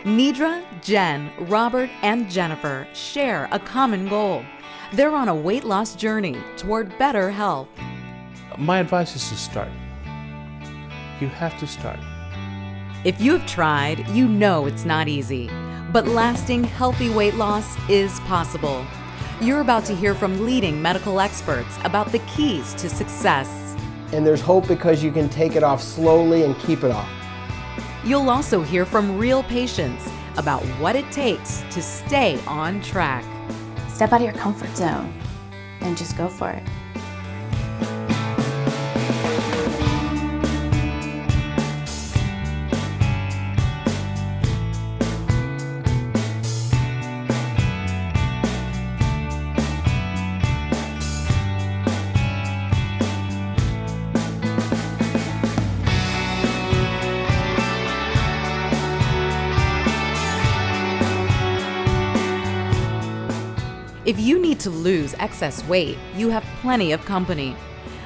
Nidra, Jen, Robert, and Jennifer share a common goal. They're on a weight loss journey toward better health. My advice is to start. You have to start. If you've tried, you know it's not easy, but lasting healthy weight loss is possible. You're about to hear from leading medical experts about the keys to success. And there's hope because you can take it off slowly and keep it off. You'll also hear from real patients about what it takes to stay on track. Step out of your comfort zone and just go for it. If you need to lose excess weight, you have plenty of company.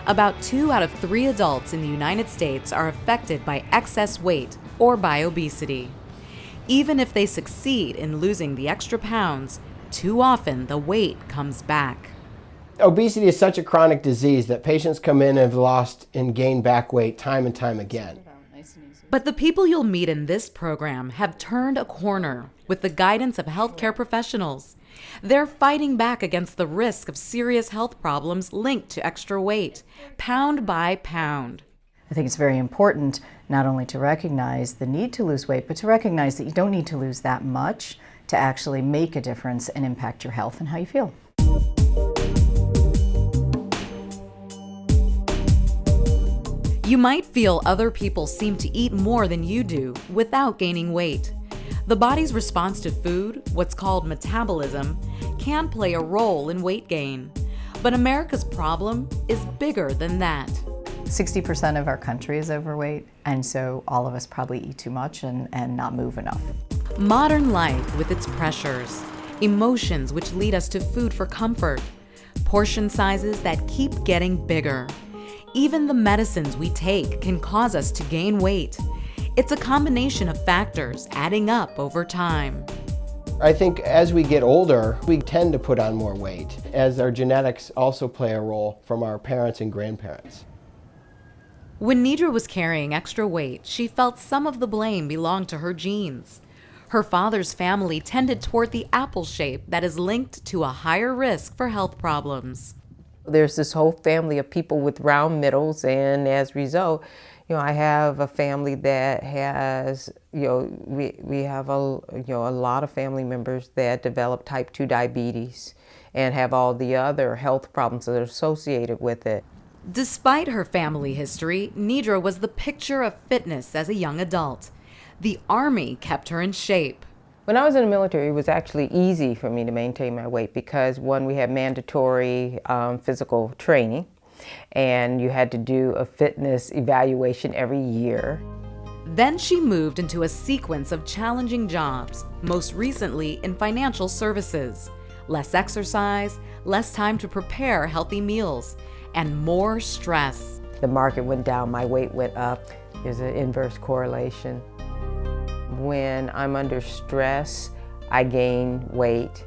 About 2 out of 3 adults in the United States are affected by excess weight or by obesity. Even if they succeed in losing the extra pounds, too often the weight comes back. Obesity is such a chronic disease that patients come in and have lost and gained back weight time and time again. But the people you'll meet in this program have turned a corner with the guidance of healthcare professionals. They're fighting back against the risk of serious health problems linked to extra weight, pound by pound. I think it's very important not only to recognize the need to lose weight, but to recognize that you don't need to lose that much to actually make a difference and impact your health and how you feel. You might feel other people seem to eat more than you do without gaining weight. The body's response to food, what's called metabolism, can play a role in weight gain. But America's problem is bigger than that. 60% of our country is overweight, and so all of us probably eat too much and not move enough. Modern life with its pressures, emotions which lead us to food for comfort, portion sizes that keep getting bigger. Even the medicines we take can cause us to gain weight. It's a combination of factors adding up over time. I think as we get older, we tend to put on more weight, as our genetics also play a role from our parents and grandparents. When Nidra was carrying extra weight, she felt some of the blame belonged to her genes. Her father's family tended toward the apple shape that is linked to a higher risk for health problems. There's this whole family of people with round middles, and as a result, I have a family that has, we have a lot of family members that develop type 2 diabetes and have all the other health problems that are associated with it. Despite her family history, Nidra was the picture of fitness as a young adult. The Army kept her in shape. When I was in the military, it was actually easy for me to maintain my weight because, one, we had mandatory physical training, and you had to do a fitness evaluation every year. Then she moved into a sequence of challenging jobs, most recently in financial services. Less exercise, less time to prepare healthy meals, and more stress. The market went down, my weight went up. There's an inverse correlation. When I'm under stress, I gain weight.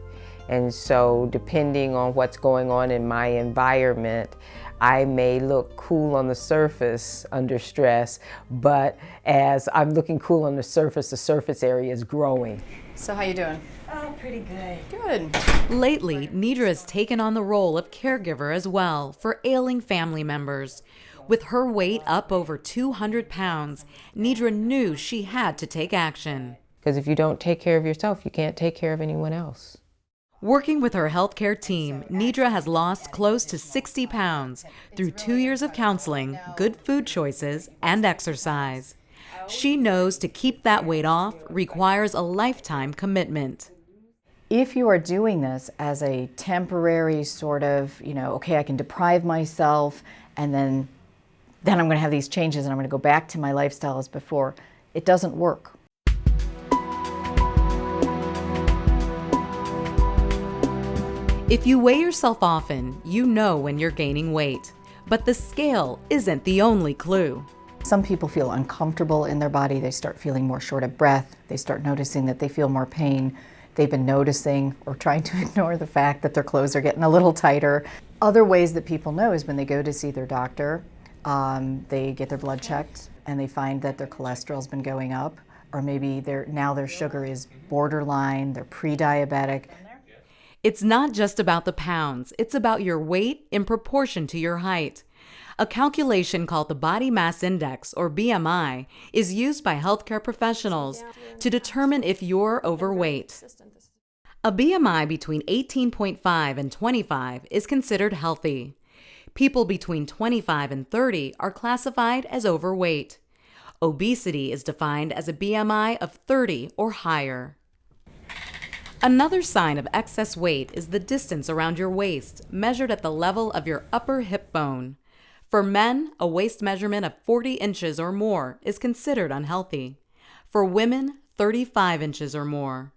And so depending on what's going on in my environment, I may look cool on the surface under stress, but as I'm looking cool on the surface area is growing. So how you doing? Oh, pretty good. Good. Lately, Nidra has taken on the role of caregiver as well for ailing family members. With her weight up over 200 pounds, Nidra knew she had to take action. Because if you don't take care of yourself, you can't take care of anyone else. Working with her healthcare team, Nidra has lost close to 60 pounds through 2 years of counseling, good food choices, and exercise. She knows to keep that weight off requires a lifetime commitment. If you are doing this as a temporary sort of, okay, I can deprive myself and then I'm going to have these changes and I'm going to go back to my lifestyle as before, it doesn't work. If you weigh yourself often, you know when you're gaining weight. But the scale isn't the only clue. Some people feel uncomfortable in their body. They start feeling more short of breath. They start noticing that they feel more pain. They've been noticing or trying to ignore the fact that their clothes are getting a little tighter. Other ways that people know is when they go to see their doctor, they get their blood checked and they find that their cholesterol's been going up, or maybe now their sugar is borderline, they're pre-diabetic. It's not just about the pounds, it's about your weight in proportion to your height. A calculation called the Body Mass Index, or BMI, is used by healthcare professionals to determine if you're overweight. A BMI between 18.5 and 25 is considered healthy. People between 25 and 30 are classified as overweight. Obesity is defined as a BMI of 30 or higher. Another sign of excess weight is the distance around your waist, measured at the level of your upper hip bone. For men, a waist measurement of 40 inches or more is considered unhealthy. For women, 35 inches or more.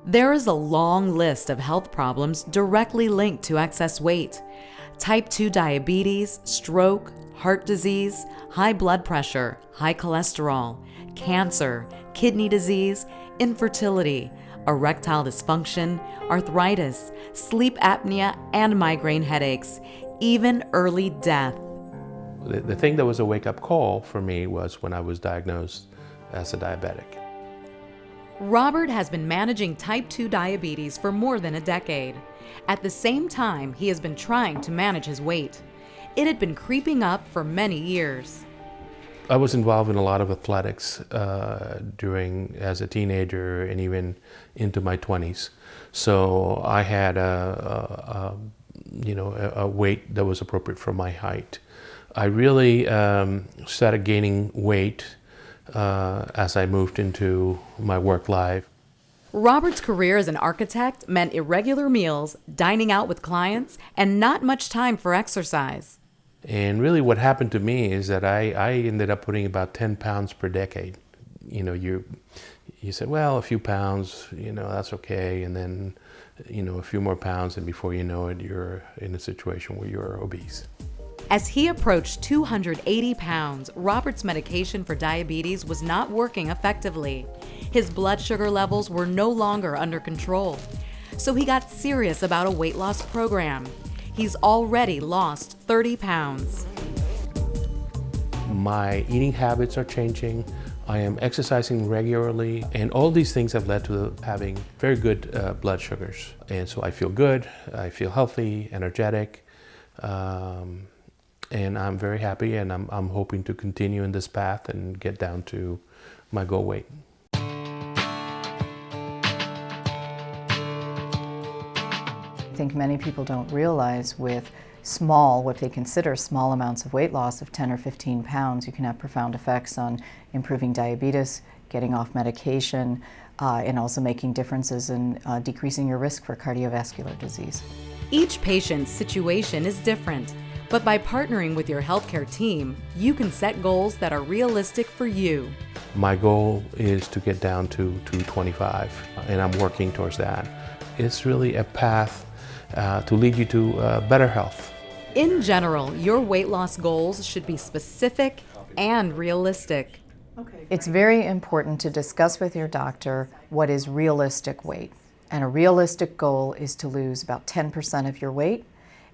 There is a long list of health problems directly linked to excess weight. Type 2 diabetes, stroke, heart disease, high blood pressure, high cholesterol, cancer, kidney disease, infertility, erectile dysfunction, arthritis, sleep apnea, and migraine headaches, even early death. The thing that was a wake-up call for me was when I was diagnosed as a diabetic. Robert has been managing type 2 diabetes for more than a decade. At the same time, he has been trying to manage his weight. It had been creeping up for many years. I was involved in a lot of athletics as a teenager and even into my 20s. So I had a weight that was appropriate for my height. I really started gaining weight as I moved into my work life. Robert's career as an architect meant irregular meals, dining out with clients, and not much time for exercise. And really what happened to me is that I ended up putting about 10 pounds per decade. You said, well, a few pounds, that's okay. And then, a few more pounds, and before you know it, you're in a situation where you're obese. As he approached 280 pounds, Robert's medication for diabetes was not working effectively. His blood sugar levels were no longer under control. So he got serious about a weight loss program. He's already lost 30 pounds. My eating habits are changing. I am exercising regularly, and all these things have led to having very good blood sugars. And so I feel good, I feel healthy, energetic, and I'm very happy, and I'm hoping to continue in this path and get down to my goal weight. I think many people don't realize with what they consider small amounts of weight loss of 10 or 15 pounds, you can have profound effects on improving diabetes, getting off medication, and also making differences in decreasing your risk for cardiovascular disease. Each patient's situation is different, but by partnering with your healthcare team, you can set goals that are realistic for you. My goal is to get down to 225, and I'm working towards that. It's really a path to lead you to better health. In general, your weight loss goals should be specific and realistic. It's very important to discuss with your doctor what is realistic weight. And a realistic goal is to lose about 10% of your weight,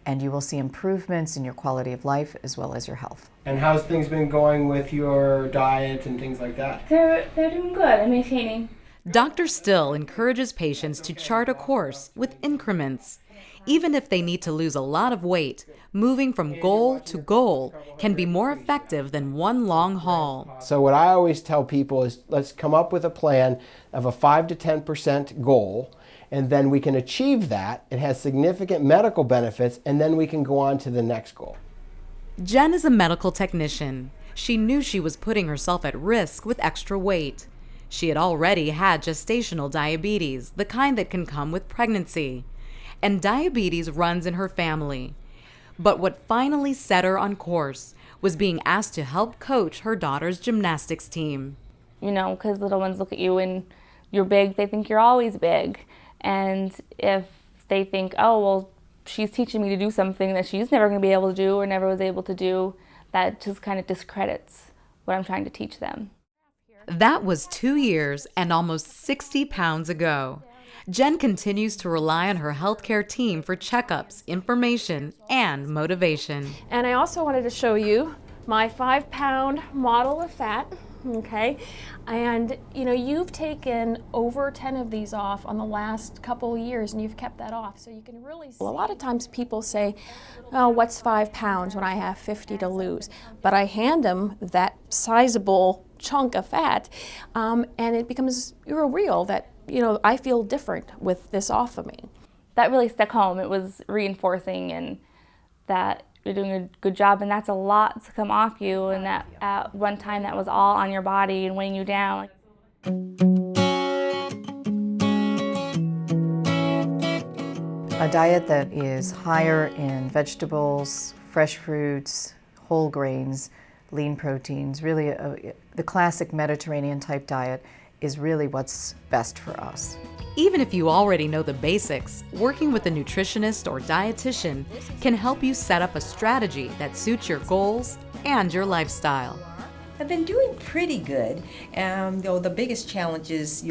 and you will see improvements in your quality of life as well as your health. And how's things been going with your diet and things like that? They're doing good. I'm maintaining. Dr. Still encourages patients to chart a course with increments. Even if they need to lose a lot of weight, moving from goal to goal can be more effective than one long haul. So what I always tell people is let's come up with a plan of a 5 to 10% goal, and then we can achieve that. It has significant medical benefits, and then we can go on to the next goal. Jen is a medical technician. She knew she was putting herself at risk with extra weight. She had already had gestational diabetes, the kind that can come with pregnancy. And diabetes runs in her family. But what finally set her on course was being asked to help coach her daughter's gymnastics team. You know, because little ones look at you and you're big, they think you're always big. And if they think, oh, well, she's teaching me to do something that she's never going to be able to do or never was able to do, that just kind of discredits what I'm trying to teach them. That was 2 years and almost 60 pounds ago. Jen continues to rely on her healthcare team for checkups, information, and motivation. And I also wanted to show you my 5-pound model of fat, okay? And you know, you've taken over 10 of these off on the last couple years and you've kept that off. So you can really see. A lot of times people say, oh, what's 5 pounds when I have 50 to lose? But I hand them that sizable chunk of fat and it becomes real that, you know, I feel different with this off of me. That really stuck home. It was reinforcing and that you're doing a good job, and that's a lot to come off you, and that at one time that was all on your body and weighing you down. A diet that is higher in vegetables, fresh fruits, whole grains, lean proteins, really the classic Mediterranean type diet is really what's best for us. Even if you already know the basics, working with a nutritionist or dietitian can help you set up a strategy that suits your goals and your lifestyle. I've been doing pretty good. Though the biggest challenge is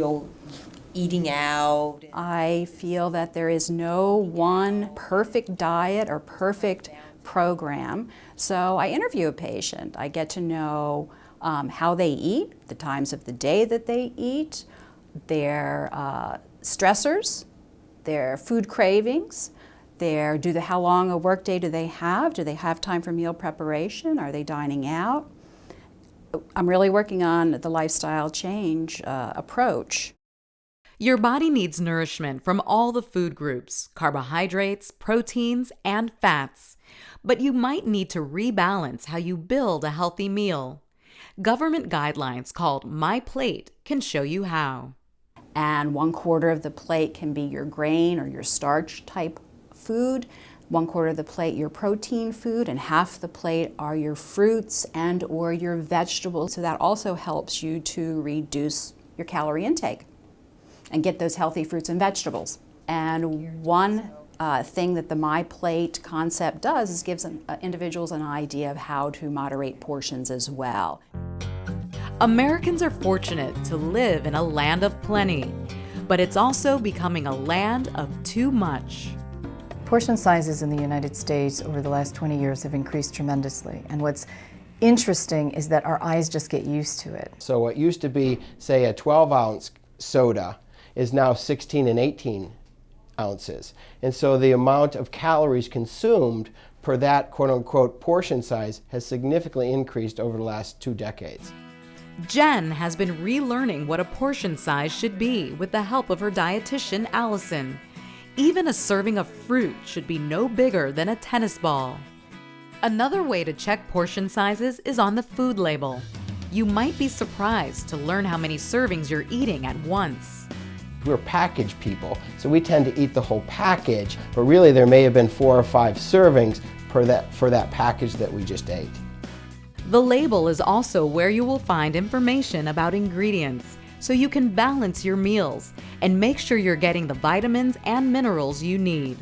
eating out. I feel that there is no one perfect diet or perfect program. So I interview a patient. I get to know how they eat, the times of the day that they eat, their stressors, their food cravings, how long a workday do they have? Do they have time for meal preparation? Are they dining out? I'm really working on the lifestyle change approach. Your body needs nourishment from all the food groups, carbohydrates, proteins, and fats. But you might need to rebalance how you build a healthy meal. Government guidelines called My Plate can show you how. And 1/4 of the plate can be your grain or your starch type food, 1/4 of the plate your protein food, and half the plate are your fruits and or your vegetables. So that also helps you to reduce your calorie intake and get those healthy fruits and vegetables. And one thing that the My Plate concept does is gives individuals an idea of how to moderate portions as well. Americans are fortunate to live in a land of plenty, but it's also becoming a land of too much. Portion sizes in the United States over the last 20 years have increased tremendously. And what's interesting is that our eyes just get used to it. So what used to be, say, a 12-ounce soda is now 16 and 18 ounces. And so the amount of calories consumed per that quote-unquote portion size has significantly increased over the last 2 decades. Jen has been relearning what a portion size should be with the help of her dietitian, Allison. Even a serving of fruit should be no bigger than a tennis ball. Another way to check portion sizes is on the food label. You might be surprised to learn how many servings you're eating at once. We're package people, so we tend to eat the whole package, but really there may have been 4 or 5 servings for that package that we just ate. The label is also where you will find information about ingredients, so you can balance your meals and make sure you're getting the vitamins and minerals you need.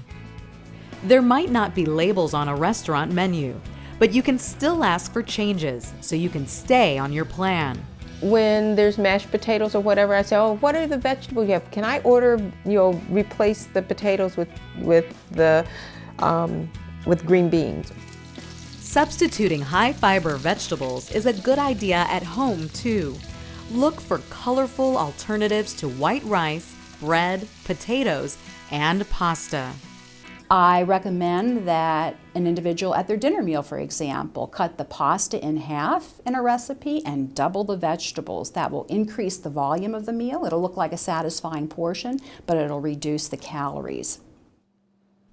There might not be labels on a restaurant menu, but you can still ask for changes so you can stay on your plan. When there's mashed potatoes or whatever, I say, oh, what are the vegetables you have? Can I order, replace the potatoes with green beans? Substituting high-fiber vegetables is a good idea at home, too. Look for colorful alternatives to white rice, bread, potatoes, and pasta. I recommend that an individual at their dinner meal, for example, cut the pasta in half in a recipe and double the vegetables. That will increase the volume of the meal. It'll look like a satisfying portion, but it'll reduce the calories.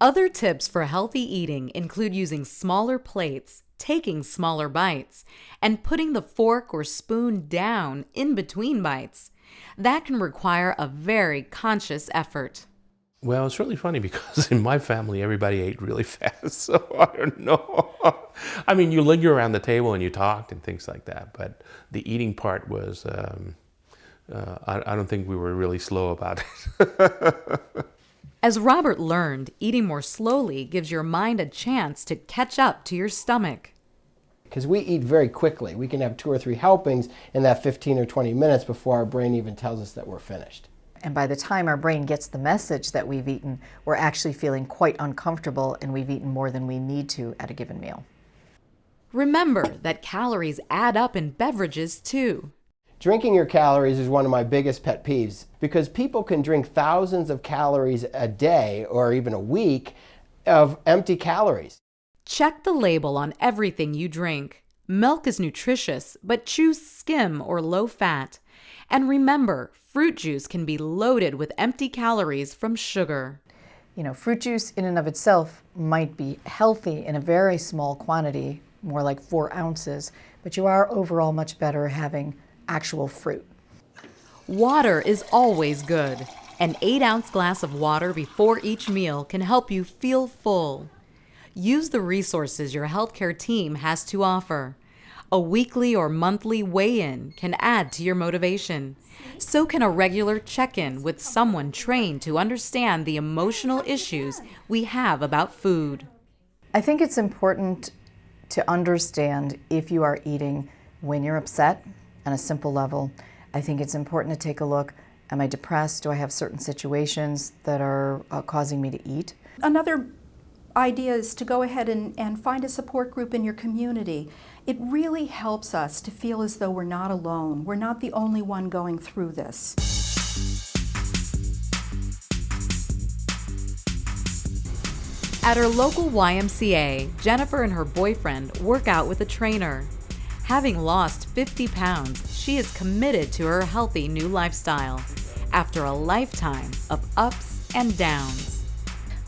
Other tips for healthy eating include using smaller plates, taking smaller bites, and putting the fork or spoon down in between bites. That can require a very conscious effort. Well, it's really funny because in my family, everybody ate really fast, so I don't know. I mean, you linger around the table and you talked and things like that, but the eating part was, I don't think we were really slow about it. As Robert learned, eating more slowly gives your mind a chance to catch up to your stomach. Because we eat very quickly. We can have 2 or 3 helpings in that 15 or 20 minutes before our brain even tells us that we're finished. And by the time our brain gets the message that we've eaten, we're actually feeling quite uncomfortable and we've eaten more than we need to at a given meal. Remember that calories add up in beverages too. Drinking your calories is one of my biggest pet peeves because people can drink thousands of calories a day or even a week of empty calories. Check the label on everything you drink. Milk is nutritious, but choose skim or low fat. And remember, fruit juice can be loaded with empty calories from sugar. You know, fruit juice in and of itself might be healthy in a very small quantity, more like 4 ounces, but you are overall much better having actual fruit. Water is always good. An 8-ounce glass of water before each meal can help you feel full. Use the resources your healthcare team has to offer. A weekly or monthly weigh-in can add to your motivation. So can a regular check-in with someone trained to understand the emotional issues we have about food. I think it's important to understand if you are eating when you're upset on a simple level. I think it's important to take a look, am I depressed? Do I have certain situations that are causing me to eat? Another idea is to go ahead and find a support group in your community. It really helps us to feel as though we're not alone. We're not the only one going through this. At her local YMCA, Jennifer and her boyfriend work out with a trainer. Having lost 50 pounds, she is committed to her healthy new lifestyle after a lifetime of ups and downs.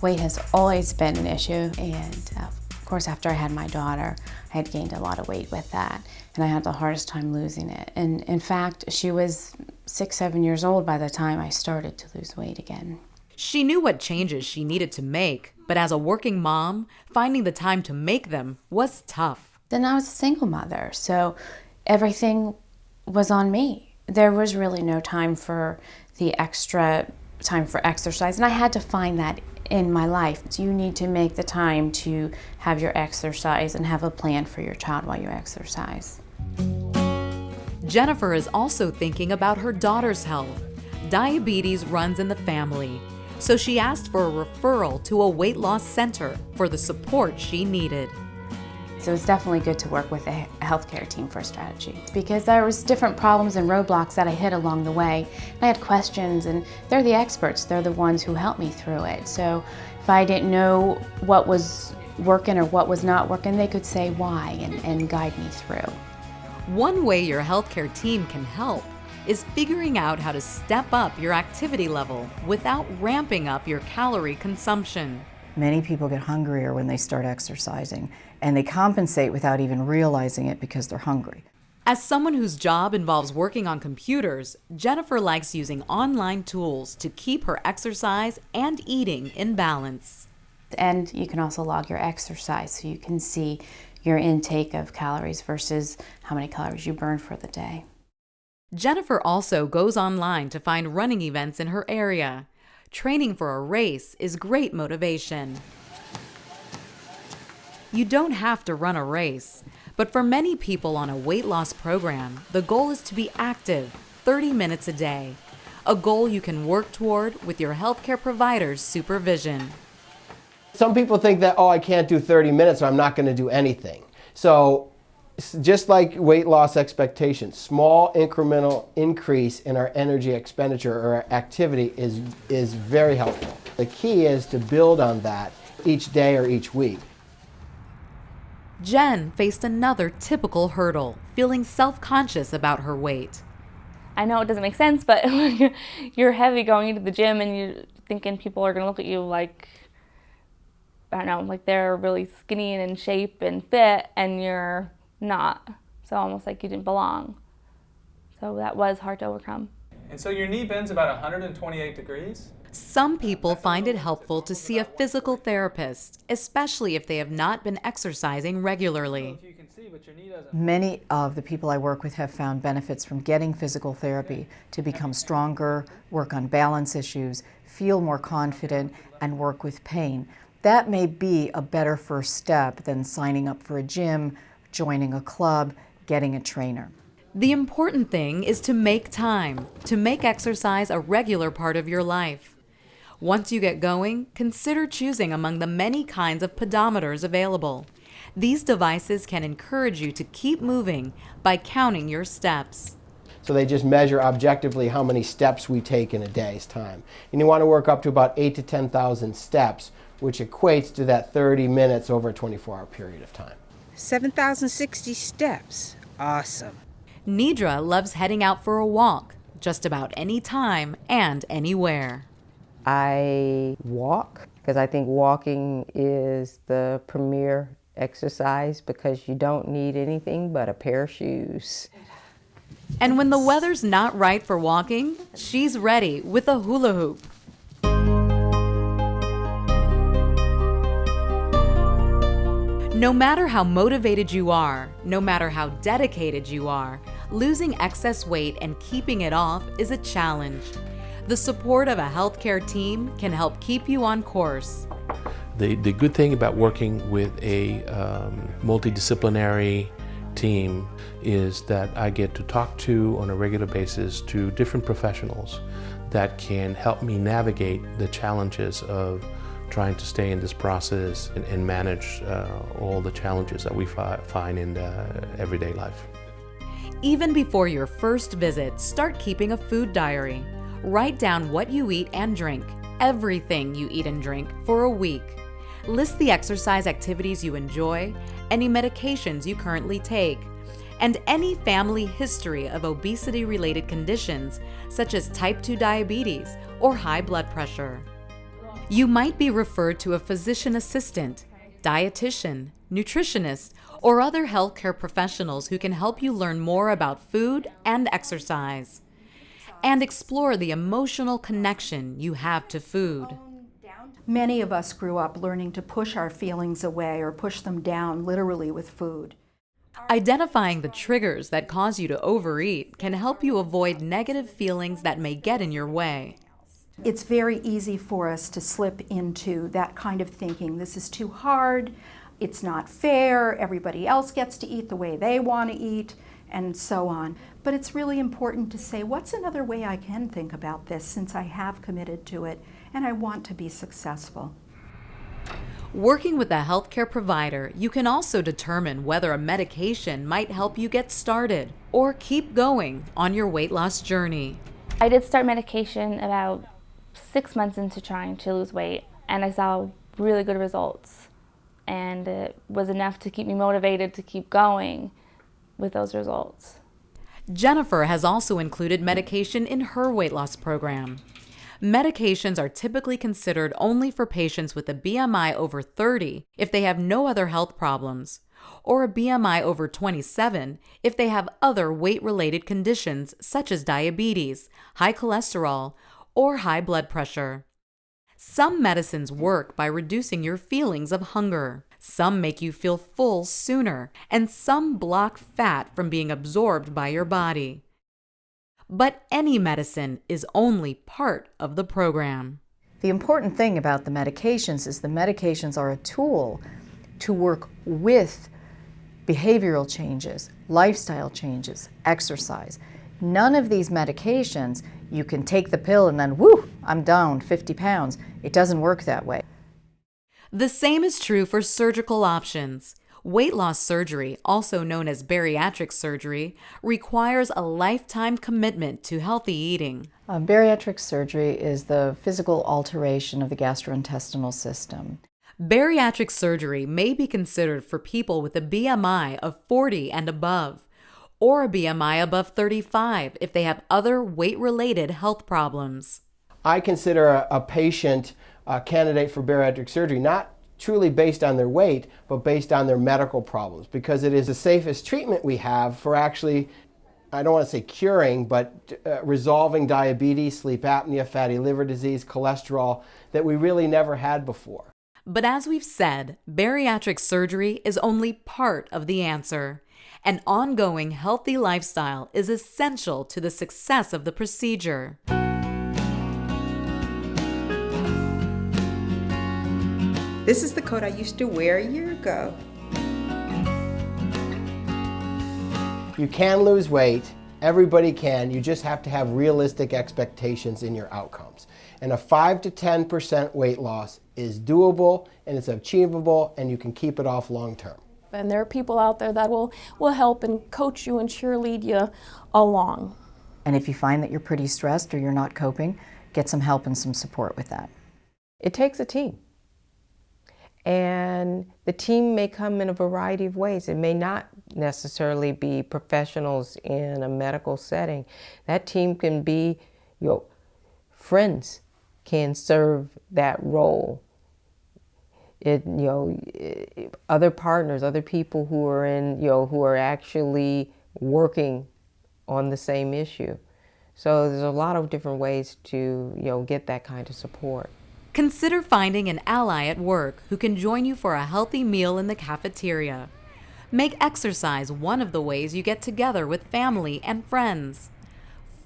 Weight has always been an issue, and of course after I had my daughter, I had gained a lot of weight with that, and I had the hardest time losing it. And in fact, she was 6-7 years old by the time I started to lose weight again. She knew what changes she needed to make, but as a working mom, finding the time to make them was tough. Then I was a single mother, so everything was on me. There was really no time for the extra time for exercise, and I had to find that in my life. So you need to make the time to have your exercise and have a plan for your child while you exercise. Jennifer is also thinking about her daughter's health. Diabetes runs in the family, so she asked for a referral to a weight loss center for the support she needed. So it's definitely good to work with a healthcare team for a strategy because there was different problems and roadblocks that I hit along the way. I had questions, and they're the experts. They're the ones who helped me through it. So if I didn't know what was working or what was not working, they could say why and guide me through. One way your healthcare team can help is figuring out how to step up your activity level without ramping up your calorie consumption. Many people get hungrier when they start exercising, and they compensate without even realizing it because they're hungry. As someone whose job involves working on computers, Jennifer likes using online tools to keep her exercise and eating in balance. And you can also log your exercise so you can see your intake of calories versus how many calories you burn for the day. Jennifer also goes online to find running events in her area. Training for a race is great motivation. You don't have to run a race, but for many people on a weight loss program, the goal is to be active 30 minutes a day, a goal you can work toward with your healthcare provider's supervision. Some people think that, oh, I can't do 30 minutes, so I'm not going to do anything. So just like weight loss expectations, small incremental increase in our energy expenditure or our activity is very helpful. The key is to build on that each day or each week. Jen faced another typical hurdle, feeling self-conscious about her weight. I know it doesn't make sense, but you're heavy going into the gym and you're thinking people are going to look at you like I don't know, like they're really skinny and in shape and fit and you're not. So almost like you didn't belong. So that was hard to overcome. And so your knee bends about 128 degrees? Some people find it helpful to see a physical therapist, especially if they have not been exercising regularly. Many of the people I work with have found benefits from getting physical therapy to become stronger, work on balance issues, feel more confident, and work with pain. That may be a better first step than signing up for a gym, joining a club, getting a trainer. The important thing is to make time, to make exercise a regular part of your life. Once you get going, consider choosing among the many kinds of pedometers available. These devices can encourage you to keep moving by counting your steps. So they just measure objectively how many steps we take in a day's time. And you want to work up to about 8,000 to 10,000 steps, which equates to that 30 minutes over a 24-hour period of time. 7,060 steps. Awesome. Nidra loves heading out for a walk, just about any time and anywhere. I walk because I think walking is the premier exercise because you don't need anything but a pair of shoes. And when the weather's not right for walking, she's ready with a hula hoop. No matter how motivated you are, no matter how dedicated you are, losing excess weight and keeping it off is a challenge. The support of a healthcare team can help keep you on course. The good thing about working with a multidisciplinary team is that I get to talk to on a regular basis to different professionals that can help me navigate the challenges of trying to stay in this process and manage all the challenges that we find in everyday life. Even before your first visit, start keeping a food diary. Write down what you eat and drink, everything you eat and drink, for a week. List the exercise activities you enjoy, any medications you currently take, and any family history of obesity-related conditions such as type 2 diabetes or high blood pressure. You might be referred to a physician assistant, dietitian, nutritionist, or other healthcare professionals who can help you learn more about food and exercise, and explore the emotional connection you have to food. Many of us grew up learning to push our feelings away or push them down, literally, with food. Identifying the triggers that cause you to overeat can help you avoid negative feelings that may get in your way. It's very easy for us to slip into that kind of thinking. This is too hard, it's not fair, everybody else gets to eat the way they want to eat, and so on. But it's really important to say, what's another way I can think about this since I have committed to it and I want to be successful? Working with a healthcare provider, you can also determine whether a medication might help you get started or keep going on your weight loss journey. I did start medication about 6 months into trying to lose weight, and I saw really good results. And it was enough to keep me motivated to keep going with those results. Jennifer has also included medication in her weight loss program. Medications are typically considered only for patients with a BMI over 30 if they have no other health problems, or a BMI over 27 if they have other weight-related conditions such as diabetes, high cholesterol, or high blood pressure. Some medicines work by reducing your feelings of hunger. Some make you feel full sooner, and some block fat from being absorbed by your body. But any medicine is only part of the program. The important thing about the medications is the medications are a tool to work with behavioral changes, lifestyle changes, exercise. None of these medications, you can take the pill and then, whoo, I'm down 50 pounds. It doesn't work that way. The same is true for surgical options. Weight loss surgery, also known as bariatric surgery, requires a lifetime commitment to healthy eating. Bariatric surgery is the physical alteration of the gastrointestinal system. Bariatric surgery may be considered for people with a BMI of 40 and above, or a BMI above 35 if they have other weight-related health problems. I consider a patient a candidate for bariatric surgery not truly based on their weight, but based on their medical problems, because it is the safest treatment we have for actually, I don't want to say curing, but resolving diabetes, sleep apnea, fatty liver disease, cholesterol that we really never had before. But as we've said, bariatric surgery is only part of the answer. An ongoing healthy lifestyle is essential to the success of the procedure. This is the coat I used to wear a year ago. You can lose weight. Everybody can. You just have to have realistic expectations in your outcomes. And a 5 to 10% weight loss is doable, and it's achievable, and you can keep it off long term. And there are people out there that will help and coach you and cheerlead you along. And if you find that you're pretty stressed or you're not coping, get some help and some support with that. It takes a team. And the team may come in a variety of ways. It may not necessarily be professionals in a medical setting. That team can be, friends can serve that role. Other partners, other people who are who are actually working on the same issue. So there's a lot of different ways to, get that kind of support. Consider finding an ally at work who can join you for a healthy meal in the cafeteria. Make exercise one of the ways you get together with family and friends.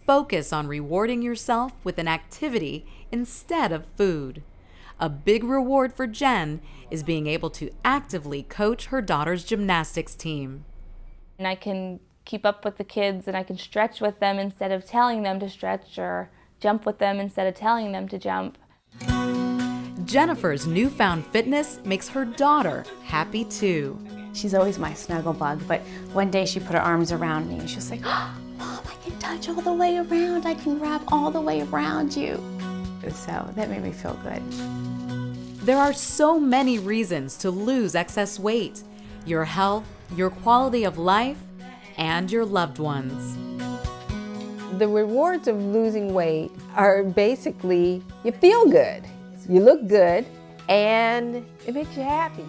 Focus on rewarding yourself with an activity instead of food. A big reward for Jen is being able to actively coach her daughter's gymnastics team. And I can keep up with the kids and I can stretch with them instead of telling them to stretch, or jump with them instead of telling them to jump. Jennifer's newfound fitness makes her daughter happy too. She's always my snuggle bug, but one day she put her arms around me and she was like, "Oh, Mom, I can touch all the way around. I can wrap all the way around you." So that made me feel good. There are so many reasons to lose excess weight: your health, your quality of life, and your loved ones. The rewards of losing weight are basically, you feel good, you look good, and it makes you happy.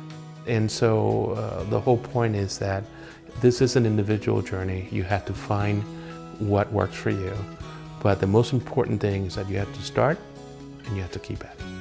And so the whole point is that this is an individual journey. You have to find what works for you. But the most important thing is that you have to start and you have to keep at it.